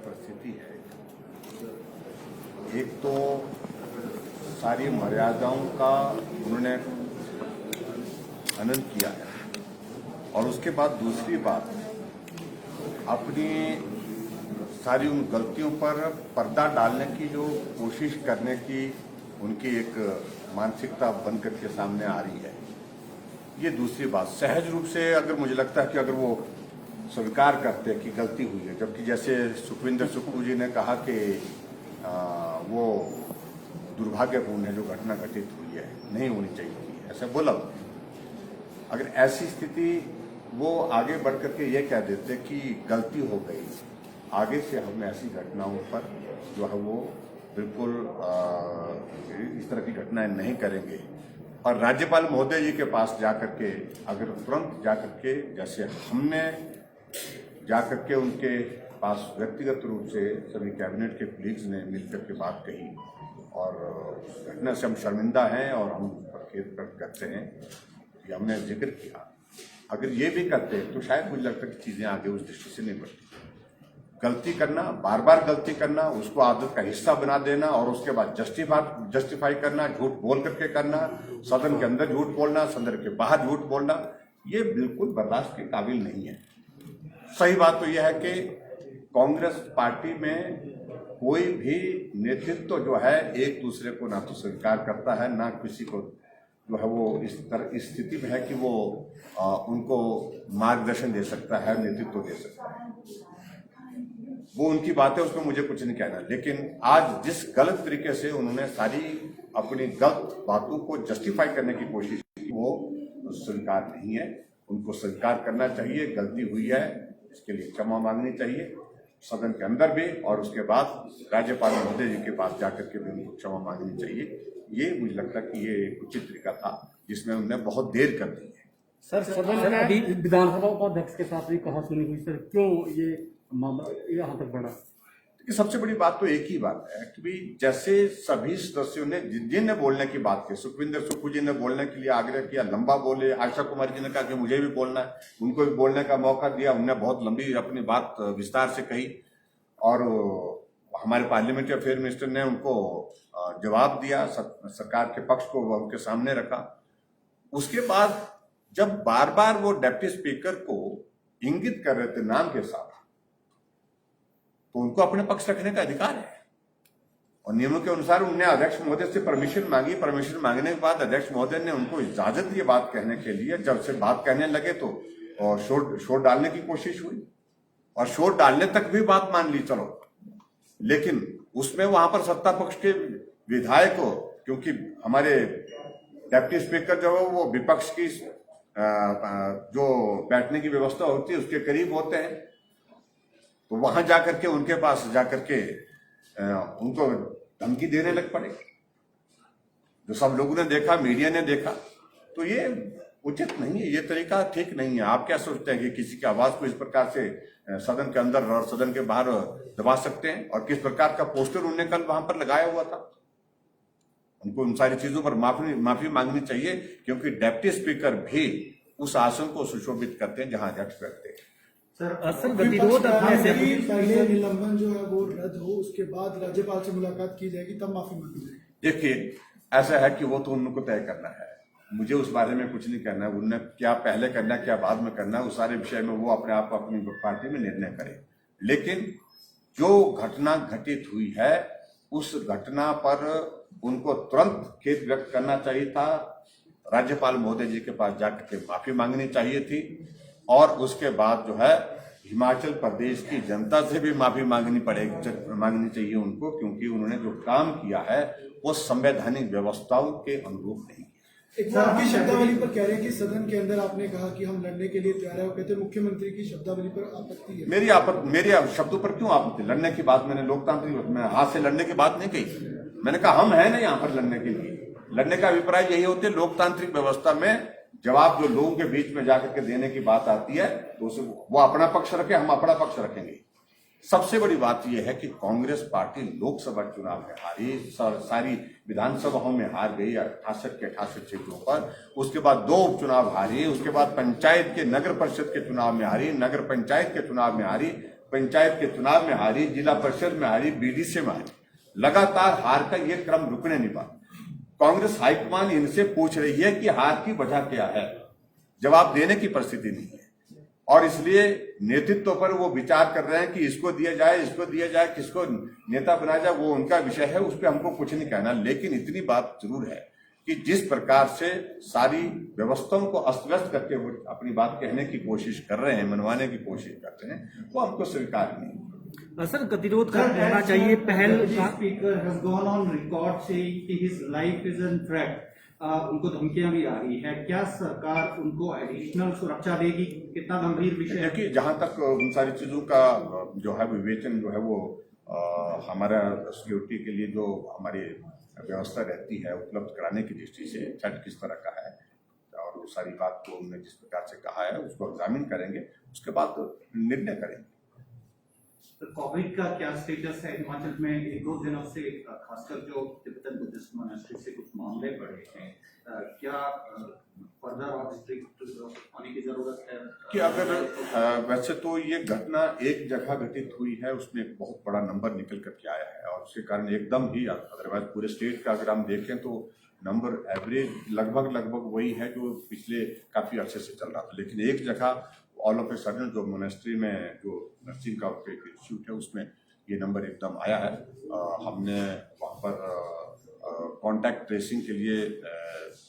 परिस्थिति है। एक तो सारी मर्यादाओं का उन्होंने हनन किया है और उसके बाद दूसरी बात, अपनी सारी उन गलतियों पर पर्दा डालने की जो कोशिश करने की उनकी एक मानसिकता बन करके सामने आ रही है। ये दूसरी बात, सहज रूप से अगर मुझे लगता है कि अगर वो स्वीकार करते कि गलती हुई है, जबकि जैसे सुखविंदर सुक्खू जी ने कहा कि वो दुर्भाग्यपूर्ण है जो घटना घटित हुई है, नहीं होनी चाहिए थी, ऐसा बोला। अगर ऐसी स्थिति वो आगे बढ़ करके ये कह देते कि गलती हो गई, आगे से हम ऐसी घटनाओं पर जो है वो बिल्कुल इस तरह की घटनाएं नहीं करेंगे, और राज्यपाल महोदय जी के पास जाकर के अगर तुरंत जाकर के, जैसे हमने जाकर के उनके पास व्यक्तिगत रूप से सभी कैबिनेट के कलीग्स ने मिलकर के बात कही और घटना से हम शर्मिंदा हैं और हम खेद प्रकट करते हैं कि हमने जिक्र किया, अगर ये भी करते तो शायद मुझे लगता है कि चीजें आगे उस दृष्टि से नहीं बढ़ती। गलती करना, बार बार गलती करना, उसको आदत का हिस्सा बना देना और उसके बाद जस्टिफाई करना, झूठ बोल करके करना, सदन के अंदर झूठ बोलना, सदन के बाहर झूठ बोलना, ये बिल्कुल बर्दाश्त के काबिल नहीं है। सही बात तो यह है कि कांग्रेस पार्टी में कोई भी नेतृत्व जो है एक दूसरे को ना तो स्वीकार करता है, ना किसी को जो है वो इस स्थिति में है कि वो उनको मार्गदर्शन दे सकता है, नेतृत्व दे सकता है। वो उनकी बात है, उसमें मुझे कुछ नहीं कहना, लेकिन आज जिस गलत तरीके से उन्होंने सारी अपनी गलत बातों को जस्टिफाई करने की कोशिश की, वो स्वीकार नहीं है। उनको स्वीकार करना चाहिए, गलती हुई है, इसके लिए क्षमा मांगनी चाहिए सदन के अंदर भी, और उसके बाद राज्यपाल महोदय जी के पास जाकर के भी उनको क्षमा मांगनी चाहिए। ये मुझे लगता है कि ये एक उचित तरीका था जिसमें उन्होंने बहुत देर कर दी है। सर, सदन में अभी विधानसभा उपाध्यक्ष के साथ भी कहा सुनी हुई, सर क्यों ये मामला यहाँ तक बढ़ा? कि सबसे बड़ी बात तो एक ही बात है कि जैसे सभी सदस्यों ने जिनने बोलने की बात की, सुखविंदर सुक्खू जी ने बोलने के लिए आग्रह किया, लंबा बोले, आशा कुमारी जी ने कहा कि मुझे भी बोलना है, उनको भी बोलने का मौका दिया, उन्होंने बहुत लंबी अपनी बात विस्तार से कही और हमारे पार्लियामेंट्री अफेयर मिनिस्टर ने उनको जवाब दिया, सरकार के पक्ष को उनके सामने रखा। उसके बाद जब बार बार वो डिप्टी स्पीकर को इंगित कर रहे थे नाम के साथ, तो उनको अपने पक्ष रखने का अधिकार है और नियमों के अनुसार उन्होंने अध्यक्ष महोदय से परमिशन मांगी। परमिशन मांगने के बाद अध्यक्ष महोदय ने उनको इजाजत दी बात कहने के लिए। जब से बात कहने लगे तो शोर डालने की कोशिश हुई और शोर डालने तक भी बात मान ली, चलो, लेकिन उसमें वहां पर सत्ता पक्ष के विधायक को, क्योंकि हमारे डिप्टी स्पीकर जो है वो विपक्ष की जो बैठने की व्यवस्था होती है उसके करीब होते हैं, तो वहां जाकर के उनके पास जाकर के उनको धमकी देने लग पड़े, जो सब लोगों ने देखा, मीडिया ने देखा। तो ये उचित नहीं है, ये तरीका ठीक नहीं है। आप क्या सोचते हैं कि किसी की आवाज को इस प्रकार से सदन के अंदर और सदन के बाहर दबा सकते हैं? और किस प्रकार का पोस्टर उन्होंने कल वहां पर लगाया हुआ था? उनको उन सारी चीजों पर माफी मांगनी चाहिए, क्योंकि डिप्टी स्पीकर भी उस आसन को सुशोभित करते हैं जहां अध्यक्ष बैठते हैं। सर गतिरोध पहले निलंबन जो है वो रद्द हो, उसके बाद राज्यपाल से मुलाकात की जाएगी, तब माफी मांगी जाएगी। देखिए, ऐसा है कि वो तो उनको तय करना है, मुझे उस बारे में कुछ नहीं करना है। उन्हें क्या पहले करना है, क्या बाद में करना है, उस सारे विषय में वो अपने आप अपनी पार्टी में निर्णय करे। लेकिन जो घटना घटित हुई है उस घटना पर उनको तुरंत खेद व्यक्त करना चाहिए था, राज्यपाल महोदय जी के पास जाकर के माफी मांगनी चाहिए थी, और उसके बाद जो है हिमाचल प्रदेश की जनता से भी माफी मांगनी चाहिए उनको, क्योंकि उन्होंने जो काम किया है वो संवैधानिक व्यवस्थाओं के अनुरूप नहीं। एक आपकी शब्दावली पर कह रहे हैं कि सदन के अंदर आपने कहा कि हम लड़ने के लिए तैयार है, वो कहते हैं मुख्यमंत्री की शब्दावली पर आपत्ति है। मेरे शब्दों पर क्यों आपत्ति? लड़ने की बात मैंने लोकतांत्रिक, मैं हाथ से लड़ने की बात नहीं कही। मैंने कहा हम हैं ना यहाँ पर लड़ने के लिए। लड़ने का अभिप्राय यही होती है, लोकतांत्रिक व्यवस्था में जवाब जो लोगों के बीच में जाकर के देने की बात आती है तो उसे वो अपना पक्ष रखे, हम अपना पक्ष रखेंगे। सबसे बड़ी बात यह है कि कांग्रेस पार्टी लोकसभा चुनाव में हारी, सारी विधानसभाओं में हार गई 68 के 68 सीटों पर। उसके बाद 2 उपचुनाव हारी, उसके बाद पंचायत के नगर परिषद के चुनाव में हारी, नगर पंचायत के चुनाव में हारी। पंचायत के चुनाव में हारी, जिला परिषद में हारी, बीडीसी में हारी। लगातार हार का ये क्रम रुकने नहीं पा। कांग्रेस हाईकमान इनसे पूछ रही है कि हार की वजह क्या है, जवाब देने की परिस्थिति नहीं है, और इसलिए नेतृत्व पर वो विचार कर रहे हैं कि इसको दिया जाए, किसको नेता बनाया जाए, वो उनका विषय है, उस पर हमको कुछ नहीं कहना। लेकिन इतनी बात जरूर है कि जिस प्रकार से सारी व्यवस्थाओं को अस्त व्यस्त करके वो अपनी बात कहने की कोशिश कर रहे हैं, मनवाने की कोशिश कर रहे हैं, वो हमको स्वीकार नहीं। सर गतिरोध करना चाहिए। पहल speaker has gone on record saying कि his life is in threat. उनको धमकियां भी आ रही है। क्या सरकार उनको एडिशनल सुरक्षा देगी? कितना गंभीर विषय है? देखिए, जहां तक उन सारी चीजों का जो है विवेचन जो है वो हमारा सिक्योरिटी के लिए जो हमारी व्यवस्था रहती है उपलब्ध कराने की दृष्टि से थ्रेट किस तरह का है और वो सारी बात को उन्होंने जिस प्रकार से कहा है उसको एग्जामिन करेंगे, उसके बाद निर्णय करेंगे। तो कोविड का क्या स्टेटस है हिमाचल में? एक दो दिनों से खासकर जो तिब्बतन बुद्धिस्ट मोनेस्ट्री से कुछ मामले बढ़े हैं, क्या फर्दर और स्ट्रिक्ट होने की जरूरत है? कि अगर वैसे तो ये घटना एक जगह घटित हुई है, उसमें एक बहुत बड़ा नंबर निकल करके आया है और उसके कारण एकदम ही, अदरवाइज पूरे स्टेट का अगर हम देखें तो नंबर एवरेज लगभग वही है जो पिछले काफी अर्से से चल रहा था। लेकिन एक जगह ऑल ऑफ ए सडन जो मोनेस्ट्री में जो नर्सिंग का इंस्टीट्यूट है उसमें ये नंबर एकदम आया है। हमने वहाँ पर कॉन्टैक्ट ट्रेसिंग के लिए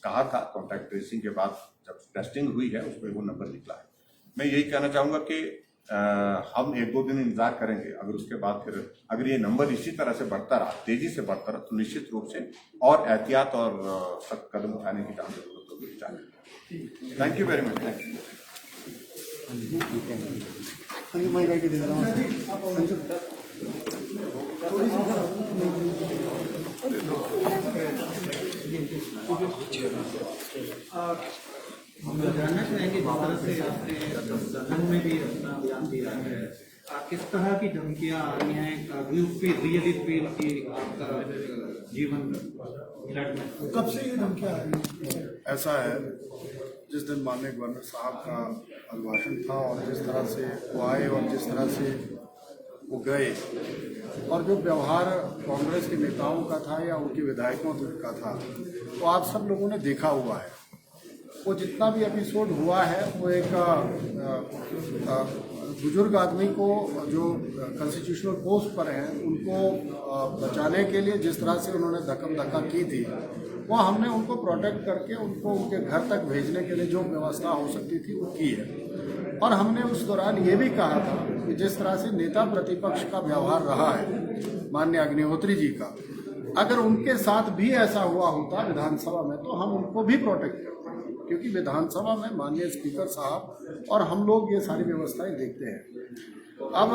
कहा था। कॉन्टैक्ट ट्रेसिंग के बाद जब टेस्टिंग हुई है उसमें वो नंबर निकला है। मैं यही कहना चाहूँगा कि हम एक दो दिन इंतजार करेंगे, अगर उसके बाद फिर अगर ये नंबर इसी तरह से बढ़ता रहा, तेजी से बढ़ता रहा, तो निश्चित रूप से और एहतियात और सख्त कदम उठाने की जहाँ जरूरत होगी चाहिए। Thank you very much. Thank you. हम जानना चाहेंगे जिस तरह से आपने सदन में भी अपना बयान दिया है, किस तरह की धमकियां आ रही हैं? रियली फील कि आपका जीवन लड़ने कब से ये धमकियां आ रही है? ऐसा है, जिस दिन माननीय गवर्नर साहब का अभिभाषण था और जिस तरह से वो आए और जिस तरह से वो गए और जो व्यवहार कांग्रेस के नेताओं का था या उनके विधायकों का था, तो आप सब लोगों ने देखा हुआ है। वो जितना भी एपिसोड हुआ है वो एक बुजुर्ग आदमी को जो कॉन्स्टिट्यूशनल पोस्ट पर हैं उनको बचाने के लिए जिस तरह से उन्होंने धक्का की थी, वो हमने उनको प्रोटेक्ट करके उनको उनके घर तक भेजने के लिए जो व्यवस्था हो सकती थी वो की है। और हमने उस दौरान ये भी कहा था कि जिस तरह से नेता प्रतिपक्ष का व्यवहार रहा है माननीय अग्निहोत्री जी का, अगर उनके साथ भी ऐसा हुआ होता विधानसभा में तो हम उनको भी प्रोटेक्ट करते हैं, क्योंकि विधानसभा में माननीय स्पीकर साहब और हम लोग ये सारी व्यवस्थाएं देखते हैं। अब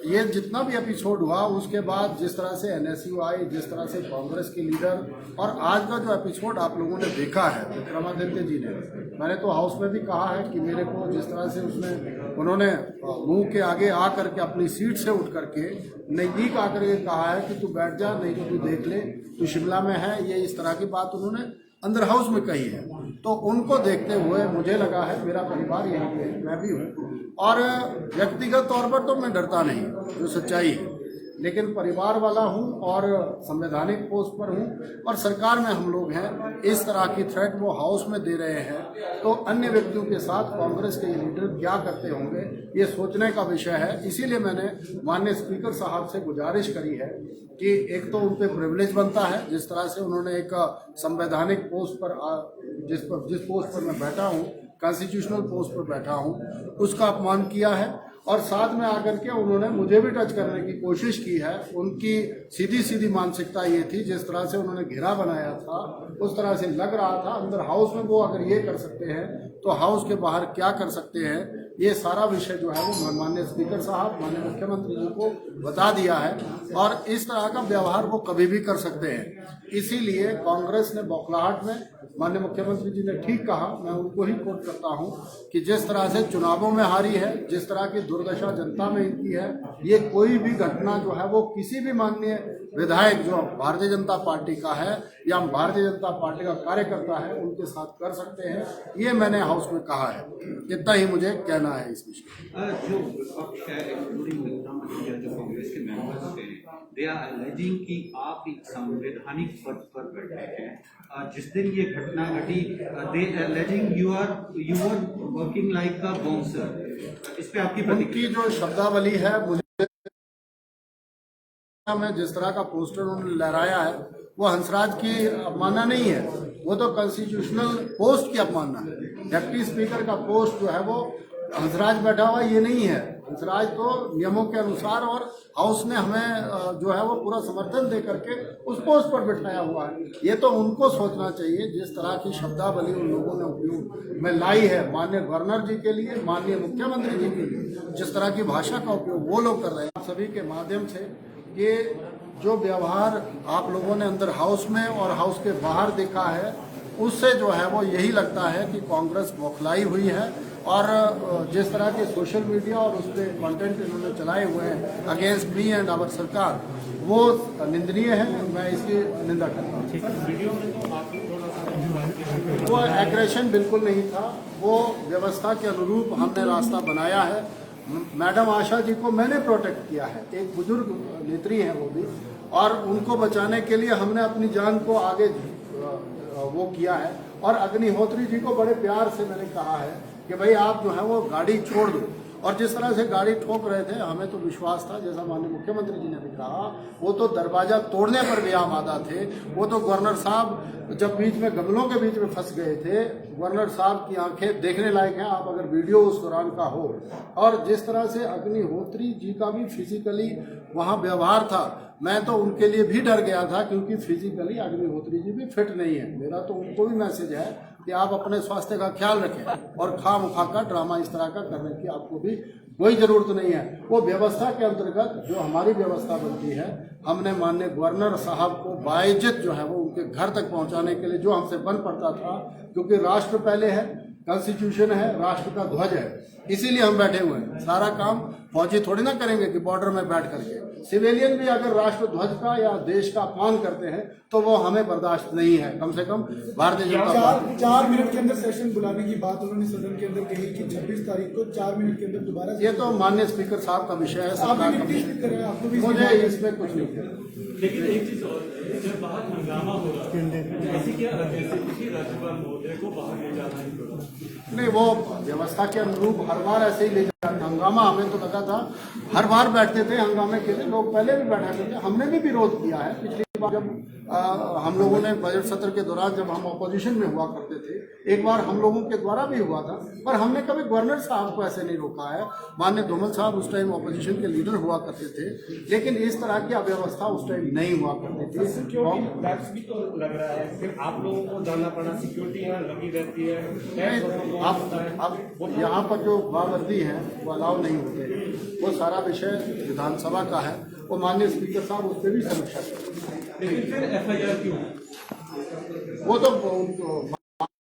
ये जितना भी एपिसोड हुआ उसके बाद जिस तरह से एनएसयू आई, जिस तरह से कांग्रेस के लीडर, और आज का जो एपिसोड आप लोगों ने देखा है विक्रमादित्य जी ने, मैंने तो हाउस में भी कहा है कि मेरे को जिस तरह से उन्होंने मुंह के आगे आ करके अपनी सीट से उठ करके नजदीक आकर के कहा है कि तू बैठ जा, नहीं तो तू देख ले, तू शिमला में है, ये इस तरह की बात उन्होंने अंदर हाउस में कही है। तो उनको देखते हुए मुझे लगा है, मेरा परिवार यहीं पे है, मैं भी हूँ, और व्यक्तिगत तौर पर तो मैं डरता नहीं, जो सच्चाई है, लेकिन परिवार वाला हूँ और संवैधानिक पोस्ट पर हूँ और सरकार में हम लोग हैं। इस तरह की थ्रेट वो हाउस में दे रहे हैं तो अन्य व्यक्तियों के साथ कांग्रेस के लीडर क्या करते होंगे, ये सोचने का विषय है। इसीलिए मैंने माननीय स्पीकर साहब से गुजारिश करी है कि एक तो उन पर प्रिविलेज बनता है, जिस तरह से उन्होंने एक संवैधानिक पोस्ट पर जिस पोस्ट पर मैं बैठा हूँ, कॉन्स्टिट्यूशनल पोस्ट पर बैठा हूँ, उसका अपमान किया है और साथ में आकर के उन्होंने मुझे भी टच करने की कोशिश की है। उनकी सीधी मानसिकता ये थी, जिस तरह से उन्होंने घेरा बनाया था उस तरह से लग रहा था अंदर हाउस में वो अगर ये कर सकते हैं तो हाउस के बाहर क्या कर सकते हैं। ये सारा विषय जो है वो माननीय स्पीकर साहब, माननीय मुख्यमंत्री जी को बता दिया है और इस तरह का व्यवहार वो कभी भी कर सकते हैं। इसीलिए कांग्रेस ने बौखलाहट में, माननीय मुख्यमंत्री जी ने ठीक कहा, मैं उनको ही कोट करता हूं कि जिस तरह से चुनावों में हारी है, जिस तरह की दुर्दशा जनता में इनकी है, ये कोई भी घटना जो है वो किसी भी माननीय विधायक जो भारतीय जनता पार्टी का है या भारतीय जनता पार्टी का कार्यकर्ता है उनके साथ कर सकते हैं, ये मैंने हाउस में कहा है। इतना ही मुझे कहना है इस विषय में। जो विपक्ष है इंक्लूडिंग जो कांग्रेस के मेंबर्स हैं, दे आर एलिजिंग कि आप एक संवैधानिक पद पर बैठे हैं। जिस दिन ये घटना घटी, they alleging you were working like a bouncer. इस पे आपकी उनकी जो शब्दावली है, मुझे में जिस तरह का पोस्टर उन्होंने लहराया है वो हंसराज की अवमानना नहीं है, वो तो कॉन्स्टिट्यूशनल पोस्ट की अवमानना है। डिप्टी स्पीकर का पोस्ट जो है वो हंसराज बैठा हुआ ये नहीं है। हंसराज तो नियमों के अनुसार, और हाउस ने हमें जो है वो पूरा समर्थन दे करके उस पोस्ट पर बिठाया हुआ है। ये तो उनको सोचना चाहिए, जिस तरह की शब्दावली उन लोगों ने उपयोग में लाई है माननीय गवर्नर जी के लिए, माननीय मुख्यमंत्री जी के लिए, जिस तरह की भाषा का उपयोग वो लोग कर रहे हैं। आप सभी के माध्यम से ये जो व्यवहार आप लोगों ने अंदर हाउस में और हाउस के बाहर देखा है, उससे जो है वो यही लगता है कि कांग्रेस बौखलाई हुई है। और जिस तरह के सोशल मीडिया और उस पर कॉन्टेंट इन्होंने चलाए हुए हैं अगेंस्ट मी एंड आवर सरकार, वो निंदनीय है। मैं इसकी निंदा करता हूँ। वो एग्रेशन बिल्कुल नहीं था, वो व्यवस्था के अनुरूप हमने रास्ता बनाया है। मैडम आशा जी को मैंने प्रोटेक्ट किया है, एक बुजुर्ग नेत्री हैं वो भी, और उनको बचाने के लिए हमने अपनी जान को आगे वो किया है। और अग्निहोत्री जी को बड़े प्यार से मैंने कहा है कि भाई आप जो है वो गाड़ी छोड़ दो। और जिस तरह से गाड़ी ठोक रहे थे, हमें तो विश्वास था, जैसा माननीय मुख्यमंत्री जी ने भी कहा, वो तो दरवाजा तोड़ने पर भी आमादा थे। वो तो गवर्नर साहब जब बीच में गमलों के बीच में फंस गए थे, गवर्नर साहब की आंखें देखने लायक हैं। आप अगर वीडियो उस दौरान का हो, और जिस तरह से अग्निहोत्री जी का भी फिजिकली वहाँ व्यवहार था, मैं तो उनके लिए भी डर गया था, क्योंकि फिजिकली अग्निहोत्री जी भी फिट नहीं है। मेरा तो उनको भी मैसेज है कि आप अपने स्वास्थ्य का ख्याल रखें, और खामखा का ड्रामा इस तरह का करने की आपको भी कोई जरूरत नहीं है। वो व्यवस्था के अंतर्गत जो हमारी व्यवस्था बनती है, हमने माननीय गवर्नर साहब को बाइज्जत जो है वो उनके घर तक पहुंचाने के लिए जो हमसे बन पड़ता था, क्योंकि राष्ट्र पहले है, कॉन्स्टिट्यूशन है, राष्ट्र का ध्वज है, इसीलिए हम बैठे हुए हैं। सारा काम फौजी थोड़ी ना करेंगे कि बॉर्डर में बैठ करके। सिविलियन भी अगर राष्ट्र ध्वज का या देश का अपमान करते हैं तो वो हमें बर्दाश्त नहीं है। कम से कम भारतीय जनता पार्टी 4 मिनट के अंदर सेशन बुलाने की बात उन्होंने सदन के अंदर कही कि 26 तारीख को 4 मिनट के अंदर दोबारा। ये तो माननीय स्पीकर साहब का विषय है, सरकार का विषय है, मुझे इसमें कुछ नहीं कहना। लेकिन एक चीज और, जब बाहर हंगामा हो रहा है, ऐसी क्या किसी राज्यपाल महोदय को बाहर ले जाना ही पड़ा? नहीं, वो व्यवस्था के अनुरूप हर बार ऐसे ही ले जाते। हंगामा हमें तो लगा था हर बार बैठते थे हंगामे के लिए, लोग पहले भी बैठा करते, हमने भी विरोध किया है। पिछली बार जब हम लोगों ने बजट सत्र के दौरान जब हम अपोजिशन में हुआ करते थे, एक बार हम लोगों के द्वारा भी हुआ था, पर हमने कभी गवर्नर साहब को ऐसे नहीं रोका है। माननीय धूमल साहब उस टाइम अपोजिशन के लीडर हुआ करते थे, लेकिन इस तरह की अव्यवस्था उस टाइम नहीं हुआ करती थी। भी तो लग रहा है, फिर आप लोगों को जाना पड़ा, सिक्योरिटी यहाँ लगी रहती है। अब यहाँ पर जो वावर्दी है वो अलाउ नहीं होते, वो सारा विषय विधानसभा का है, वो माननीय स्पीकर साहब उस पर भी समीक्षा करें। लेकिन फिर FIR क्यों? वो तो